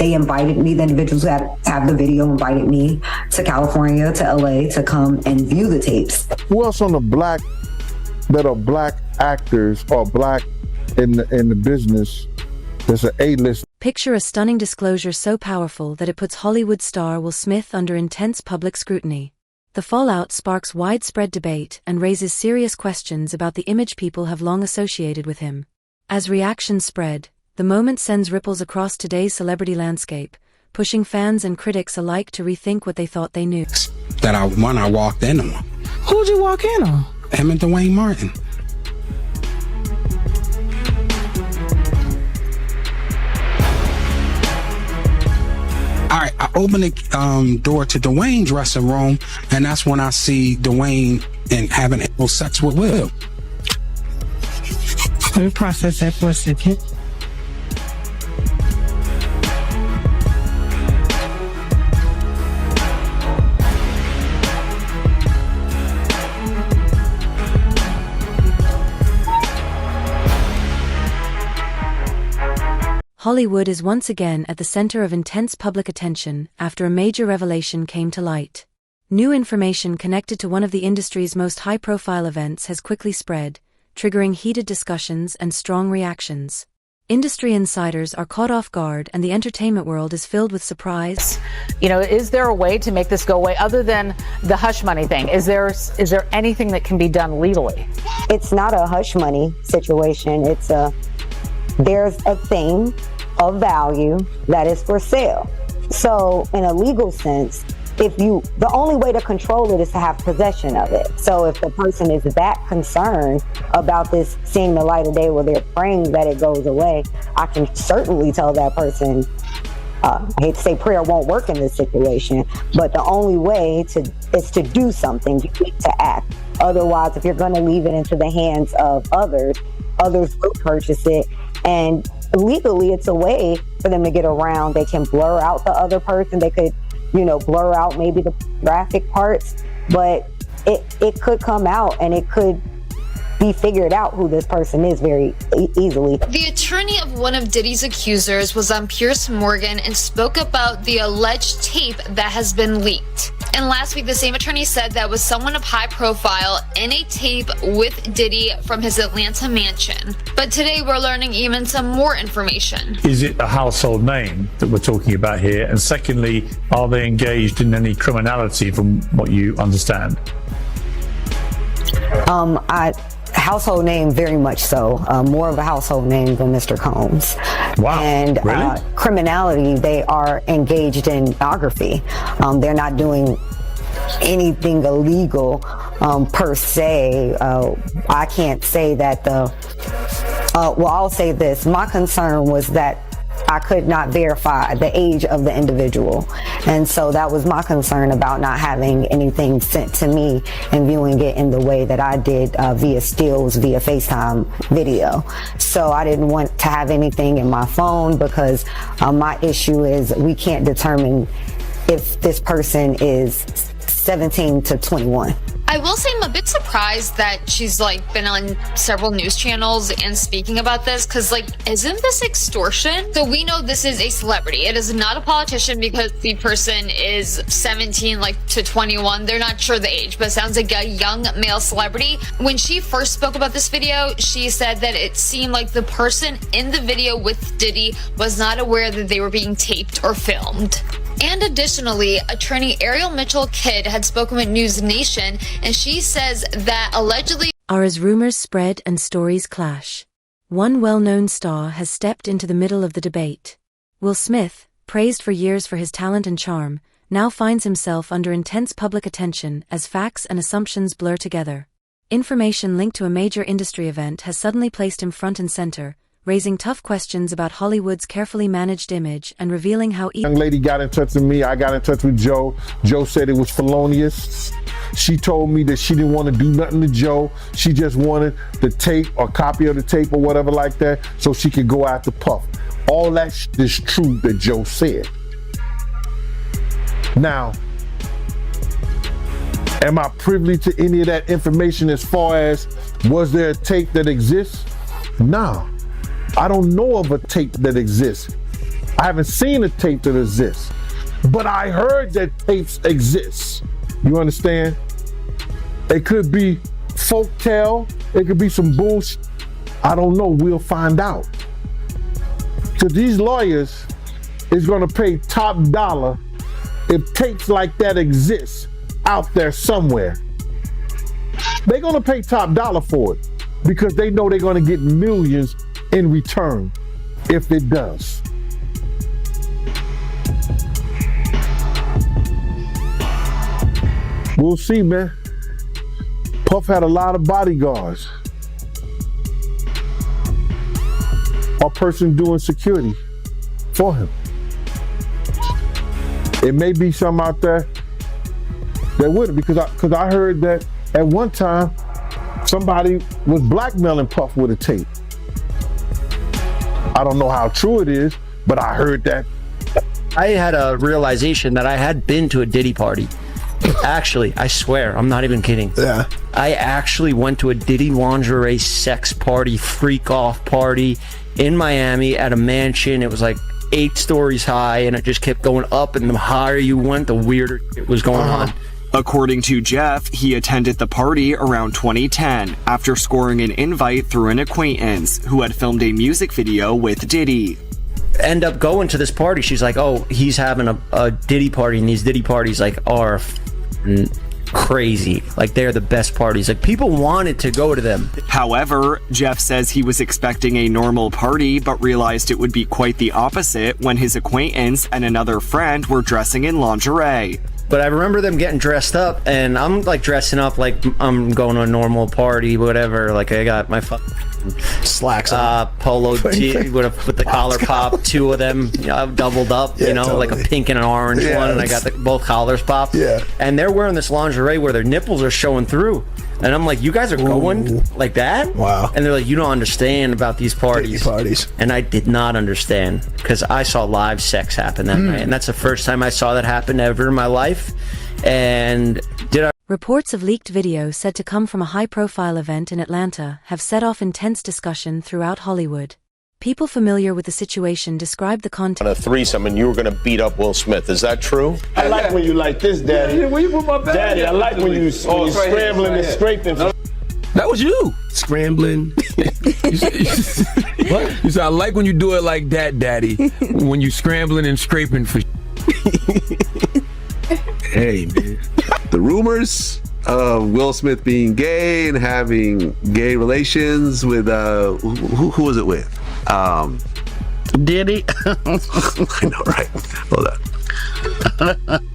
They invited me, the individuals who have the video invited me to California, to LA, to come and view the tapes. Who else on the black that are black actors or black in the business that's an A-list? Picture a stunning disclosure so powerful that it puts Hollywood star Will Smith under intense public scrutiny. The fallout sparks widespread debate and raises serious questions about the image people have long associated with him. As reactions spread, the moment sends ripples across today's celebrity landscape, pushing fans and critics alike to rethink what they thought they knew. That I walked in on. Who'd you walk in on? Him and Dwayne Martin. All right, I open the door to Dwayne's dressing room, and that's when I see Dwayne and having sex with Will. Let me process that for a second. Hollywood is once again at the center of intense public attention after a major revelation came to light. New information connected to one of the industry's most high-profile events has quickly spread, triggering heated discussions and strong reactions. Industry insiders are caught off guard, and the entertainment world is filled with surprise. You know, is there a way to make this go away other than the hush money thing? Is there anything that can be done legally? It's not a hush money situation. There's a thing of value that is for sale. So in a legal sense, the only way to control it is to have possession of it. So if the person is that concerned about this seeing the light of day where they're praying that it goes away, I can certainly tell that person, I hate to say prayer won't work in this situation, but the only way is to do something. You need to act. Otherwise, if you're going to leave it into the hands of others will purchase it. And legally, it's a way for them to get around. They can blur out the other person. They could, blur out maybe the graphic parts, but it could come out and it could be figured out who this person is very easily. The attorney of one of Diddy's accusers was on Piers Morgan and spoke about the alleged tape that has been leaked. And last week, the same attorney said that was someone of high profile in a tape with Diddy from his Atlanta mansion. But today we're learning even some more information. Is it a household name that we're talking about here? And secondly, are they engaged in any criminality from what you understand? Household name, very much so. More of a household name than Mr. Combs. Wow. And really? Criminality, they are engaged in pornography. They're not doing anything illegal per se. I can't say that I'll say this. My concern was that I could not verify the age of the individual. And so that was my concern about not having anything sent to me and viewing it in the way that I did via stills, via FaceTime video. So I didn't want to have anything in my phone because my issue is we can't determine if this person is 17 to 21. I will say I'm a bit surprised that she's been on several news channels and speaking about this, because isn't this extortion? So we know this is a celebrity. It is not a politician because the person is 17 to 21. They're not sure the age, but it sounds like a young male celebrity. When she first spoke about this video, she said that it seemed like the person in the video with Diddy was not aware that they were being taped or filmed. And additionally, attorney Ariel Mitchell-Kidd had spoken with News Nation, and she says that allegedly As rumors spread and stories clash, one well-known star has stepped into the middle of the debate. Will Smith, praised for years for his talent and charm, now finds himself under intense public attention as facts and assumptions blur together. Information linked to a major industry event has suddenly placed him front and center, raising tough questions about Hollywood's carefully managed image and revealing how young lady got in touch with me. I got in touch with Joe. Joe said it was felonious. She told me that she didn't want to do nothing to Joe. She just wanted the tape or copy of the tape or whatever like that so she could go after Puff. All that is true that Joe said. Now, am I privy to any of that information as far as was there a tape that exists? No. I don't know of a tape that exists. I haven't seen a tape that exists, but I heard that tapes exist. You understand? It could be folktale. It could be some bullshit. I don't know. We'll find out. So these lawyers is going to pay top dollar if tapes like that exist out there somewhere. They're going to pay top dollar for it because they know they're going to get millions in return if it does. We'll see, man. Puff had a lot of bodyguards. A person doing security for him. It may be some out there that wouldn't, because I heard that at one time somebody was blackmailing Puff with a tape. I don't know how true it is, but I heard that. I had a realization that I had been to a Diddy party. Actually, I swear, I'm not even kidding. Yeah. I actually went to a Diddy lingerie sex party, freak off party in Miami at a mansion. It was like 8 stories high, and it just kept going up, and the higher you went, the weirder it was going on. According to Jeff, he attended the party around 2010 after scoring an invite through an acquaintance who had filmed a music video with Diddy. End up going to this party. She's like, oh, he's having a Diddy party, and these Diddy parties like are crazy. Like, they're the best parties. Like, people wanted to go to them. However, Jeff says he was expecting a normal party, but realized it would be quite the opposite when his acquaintance and another friend were dressing in lingerie. But I remember them getting dressed up, and I'm like dressing up like I'm going to a normal party, whatever. Like, I got my slacks, polo tee with the collar pop, 2 of them, doubled up, like a pink and an orange one, and I got both collars popped. Yeah. And they're wearing this lingerie where their nipples are showing through. And I'm like, you guys are going like that? Wow. And they're like, you don't understand about these parties. And I did not understand, because I saw live sex happen that night. And that's the first time I saw that happen ever in my life. And Reports of leaked video said to come from a high-profile event in Atlanta have set off intense discussion throughout Hollywood. People familiar with the situation describe the content. A threesome, and you were going to beat up Will Smith. Is that true? I like when you like this, Daddy. Yeah, where you put my bag? Daddy, I like when you scrambling and scraping. That was you. Scrambling. What? You said, I like when you do it like that, Daddy. When you scrambling and scraping for Hey, man. The rumors of Will Smith being gay and having gay relations with, who was it with? Diddy. I know, right? Hold on.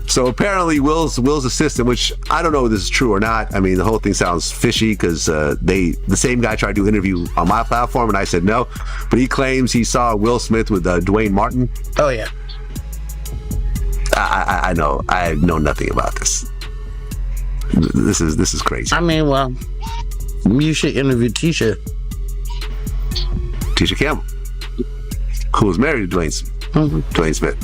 So apparently Will's assistant, which I don't know if this is true or not. I mean, the whole thing sounds fishy because the same guy tried to interview on my platform and I said no, but he claims he saw Will Smith with Dwayne Martin. Oh yeah. I know. I know nothing about this. This is crazy. I mean, well, you should interview Tisha Campbell, who was married to Dwayne Smith.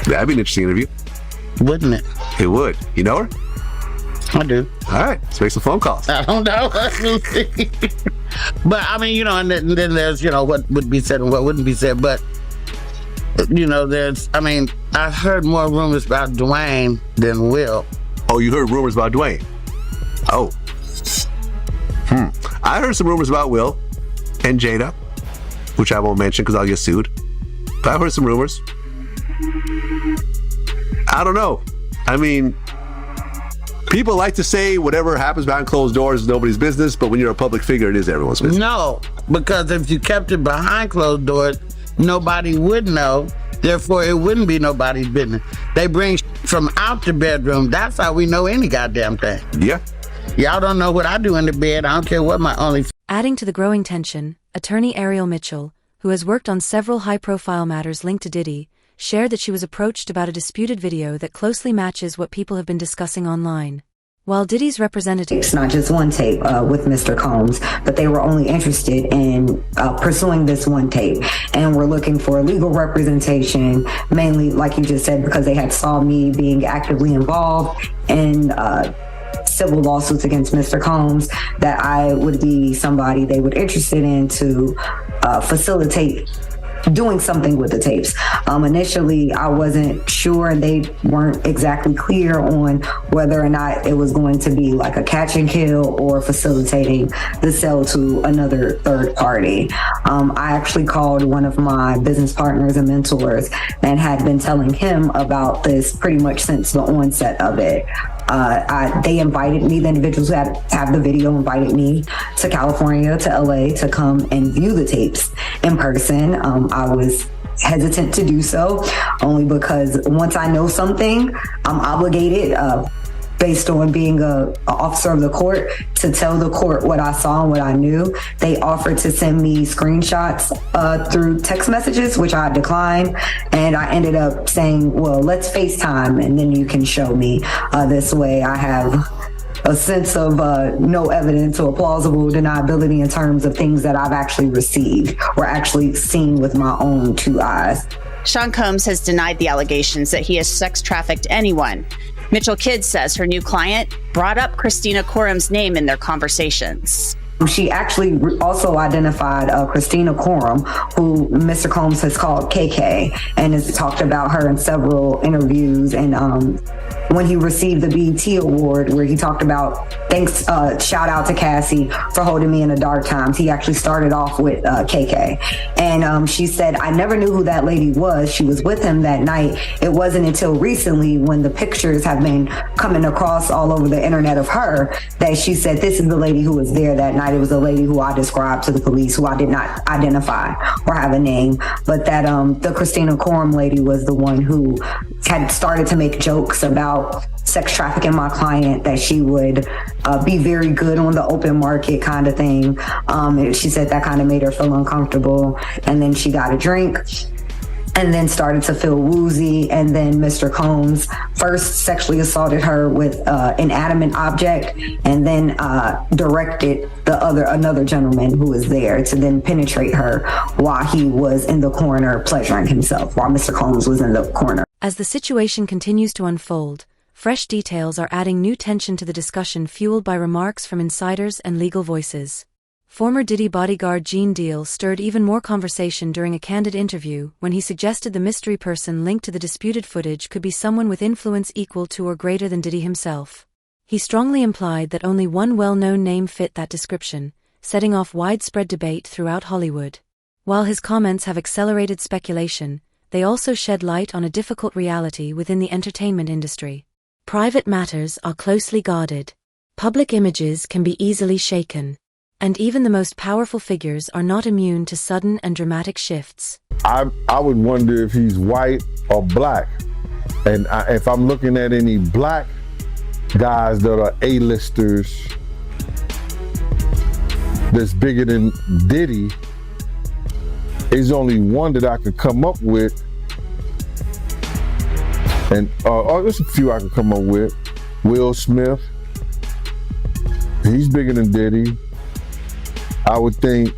That'd be an interesting interview. Wouldn't it? It would. You know her? I do. All right, let's make some phone calls. I don't know. But I mean, and then there's, what would be said and what wouldn't be said. But, I've heard more rumors about Dwayne than Will. Oh, you heard rumors about Dwayne? Oh. I heard some rumors about Will and Jada, which I won't mention because I'll get sued. But I've heard some rumors. I don't know. I mean, people like to say whatever happens behind closed doors is nobody's business, but when you're a public figure, it is everyone's business. No, because if you kept it behind closed doors, nobody would know. Therefore, it wouldn't be nobody's business. They bring from out the bedroom. That's how we know any goddamn thing. Yeah. Y'all don't know what I do in the bed. I don't care what my only... Adding to the growing tension, attorney Ariel Mitchell, who has worked on several high-profile matters linked to Diddy, shared that she was approached about a disputed video that closely matches what people have been discussing online. While Diddy's representatives, it's not just one tape with Mr. Combs, but they were only interested in pursuing this one tape, and were looking for legal representation, mainly, like you just said, because they had saw me being actively involved in civil lawsuits against Mr. Combs, that I would be somebody they were interested in to facilitate doing something with the tapes. Initially, I wasn't sure, and they weren't exactly clear on whether or not it was going to be like a catch and kill or facilitating the sale to another third party. I actually called one of my business partners and mentors and had been telling him about this pretty much since the onset of it. They invited me, the individuals who have the video invited me to California, to LA, to come and view the tapes in person. I was hesitant to do so only because once I know something, I'm obligated, based on being a officer of the court, to tell the court what I saw and what I knew. They offered to send me screenshots through text messages, which I declined, and I ended up saying, well, let's FaceTime and then you can show me. This way I have a sense of no evidence or plausible deniability in terms of things that I've actually received or actually seen with my own two eyes. Sean Combs has denied the allegations that he has sex trafficked anyone. Mitchell Kidd says her new client brought up Christina Corum's name in their conversations. She actually also identified Christina Corum, who Mr. Combs has called KK, and has talked about her in several interviews. And when he received the BET Award, where he talked about, thanks, shout out to Cassie for holding me in the dark times, he actually started off with KK. And she said, I never knew who that lady was. She was with him that night. It wasn't until recently, when the pictures have been coming across all over the internet of her, that she said, this is the lady who was there that night. It was a lady who I described to the police, who I did not identify or have a name, but that the Christina Corum lady was the one who had started to make jokes about sex trafficking my client, that she would be very good on the open market kind of thing. She said that kind of made her feel uncomfortable, and then she got a drink and then started to feel woozy. And then Mr. Combs first sexually assaulted her with an inanimate object, and then directed another gentleman who was there to then penetrate her while he was in the corner pleasuring himself, while Mr. Combs was in the corner. As the situation continues to unfold, fresh details are adding new tension to the discussion, fueled by remarks from insiders and legal voices. Former Diddy bodyguard Gene Deal stirred even more conversation during a candid interview when he suggested the mystery person linked to the disputed footage could be someone with influence equal to or greater than Diddy himself. He strongly implied that only one well-known name fit that description, setting off widespread debate throughout Hollywood. While his comments have accelerated speculation, they also shed light on a difficult reality within the entertainment industry. Private matters are closely guarded. Public images can be easily shaken. And even the most powerful figures are not immune to sudden and dramatic shifts. I would wonder if he's white or black. And if I'm looking at any black guys that are A-listers that's bigger than Diddy, there's only one that I could come up with. And there's a few I could come up with. Will Smith, he's bigger than Diddy. I would think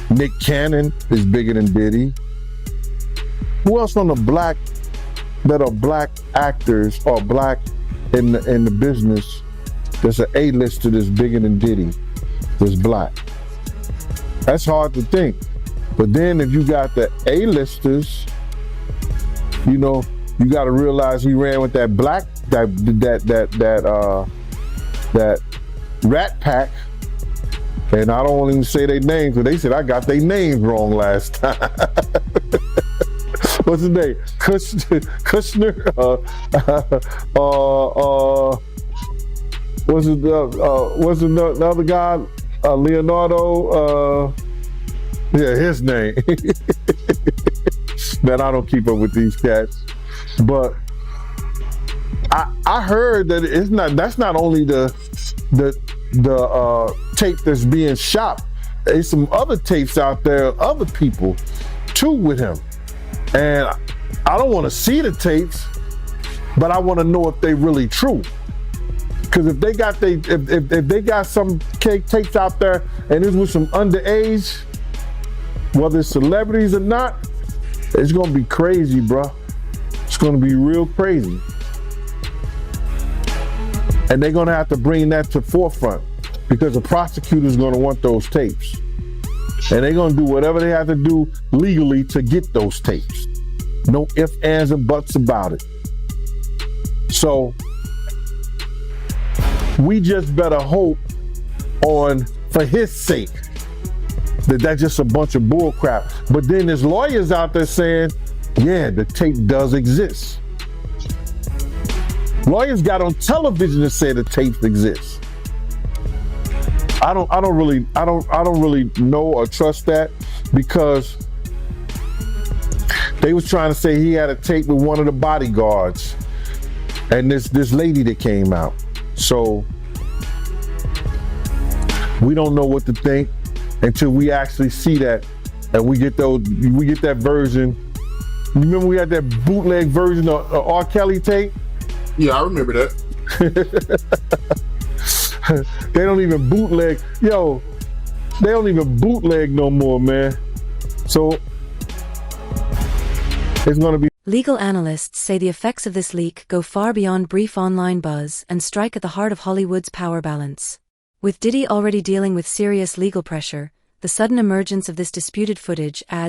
Nick Cannon is bigger than Diddy. Who else on the black that are black actors or black in the business that's an A-lister that's bigger than Diddy, that's black? That's hard to think. But then if you got the A-listers, you know, you got to realize he ran with that black that Rat Pack. And I don't even say their names, but they said I got their names wrong last time. What's his name? Kushner? What's the other guy? Leonardo? Yeah, his name. Man, I don't keep up with these cats. But I heard that that's not only the tape that's being shot. There's some other tapes out there, other people too with him. And I don't want to see the tapes, but I want to know if they really true. Because if they got if they got some tapes out there and it's with some underage, whether it's celebrities or not, it's gonna be crazy, bro. It's gonna be real crazy. And they're gonna have to bring that to forefront because the prosecutor's gonna want those tapes. And they're going to do whatever they have to do legally to get those tapes. No ifs, ands, and buts about it. So we just better hope for his sake, that's just a bunch of bull crap. But then there's lawyers out there saying, yeah, the tape does exist. Lawyers got on television to say the tapes exist. I don't really know or trust that, because they was trying to say he had a tape with one of the bodyguards and this lady that came out. So we don't know what to think until we actually see that, and we get that version. You remember we had that bootleg version of R. Kelly tape? Yeah, I remember that. They don't even bootleg. Yo, they don't even bootleg no more, man. So it's gonna be. Legal analysts say the effects of this leak go far beyond brief online buzz and strike at the heart of Hollywood's power balance. With Diddy already dealing with serious legal pressure, the sudden emergence of this disputed footage adds